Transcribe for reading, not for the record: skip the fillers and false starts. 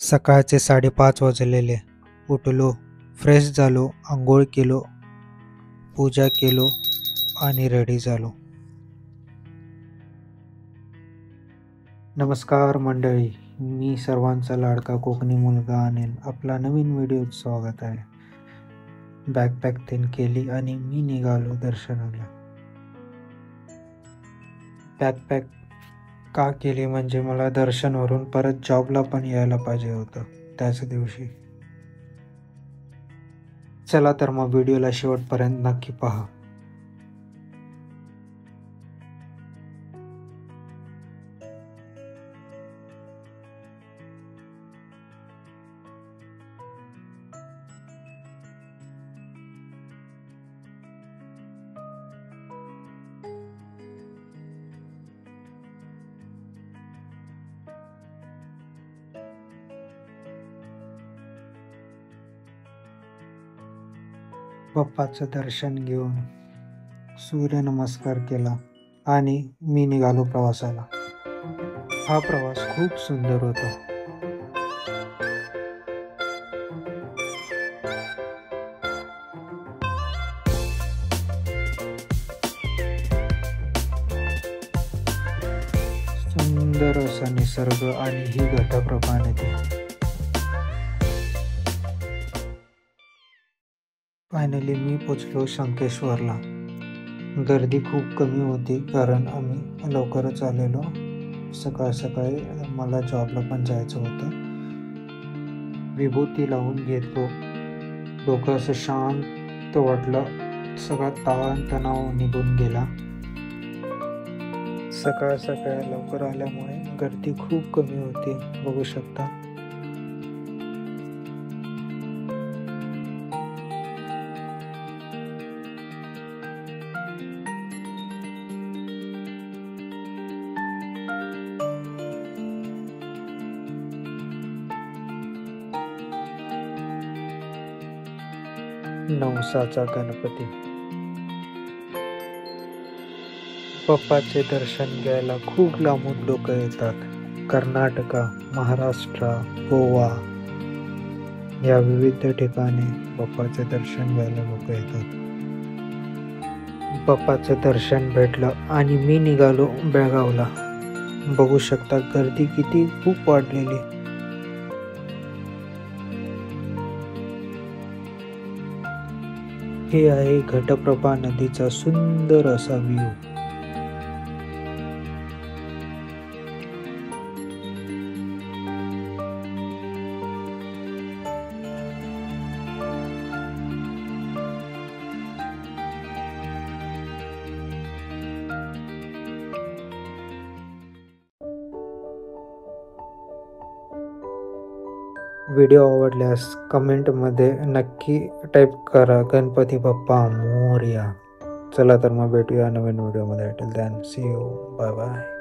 सकाळचे 5:30 वाजलेले. उठलो, फ्रेश झालो, अंघोळ केलो, पूजा केलो आणि रेडी झालो. नमस्कार मंडळी, मी सर्वांचा लाडका कोकणी मुलगा अनिल आपला नवीन व्हिडिओत स्वागत आहे. बॅकपॅक तीन केली आणि मी निघालो दर्शनाला. बॅकपॅक का केली म्हणजे मला दर्शनवरून परत जॉबला पण यायला पाहिजे होतं त्याच दिवशी. चला तर मग व्हिडिओला शेवटपर्यंत नक्की पहा. बाप्पाचं दर्शन घेऊन सूर्यनमस्कार केला आणि मी निघालो प्रवासाला. हा प्रवास खूप सुंदर होता. सुंदर असा निसर्ग आणि ही घटप्रभा नदी. फायनली मी पोचलो शंकेश्वरला. गर्दी खूप कमी होती कारण आम्ही लवकरच आलेलो. सकाळ सकाळी मला जॉबला पण जायचं होतं. विभूती लावून घेतलो. डोकं असं शांत वाटलं. सगळा ताणतणाव निघून गेला. सकाळ सकाळ लवकर आल्यामुळे गर्दी खूप कमी होती, बघू शकता. नवसाचा गणपती. बाप्पाचे दर्शन घ्यायला खूप लांबून लोक येतात. कर्नाटक, महाराष्ट्र, गोवा या विविध ठिकाणी बाप्पाचे दर्शन घ्यायला लोक येतात. बाप्पाचं दर्शन भेटलं आणि मी निघालो बेळगावला. बघू शकता गर्दी किती खूप वाढलेली. हे आहे घटप्रभा नदीचा सुंदर असा व्ह्यू. व्हिडिओ आवडल्यास कमेंटमध्ये नक्की टाईप करा गणपती बाप्पा मोरया. चला तर मग भेटूया नवीन व्हिडिओमध्ये. Till then see you, bye bye.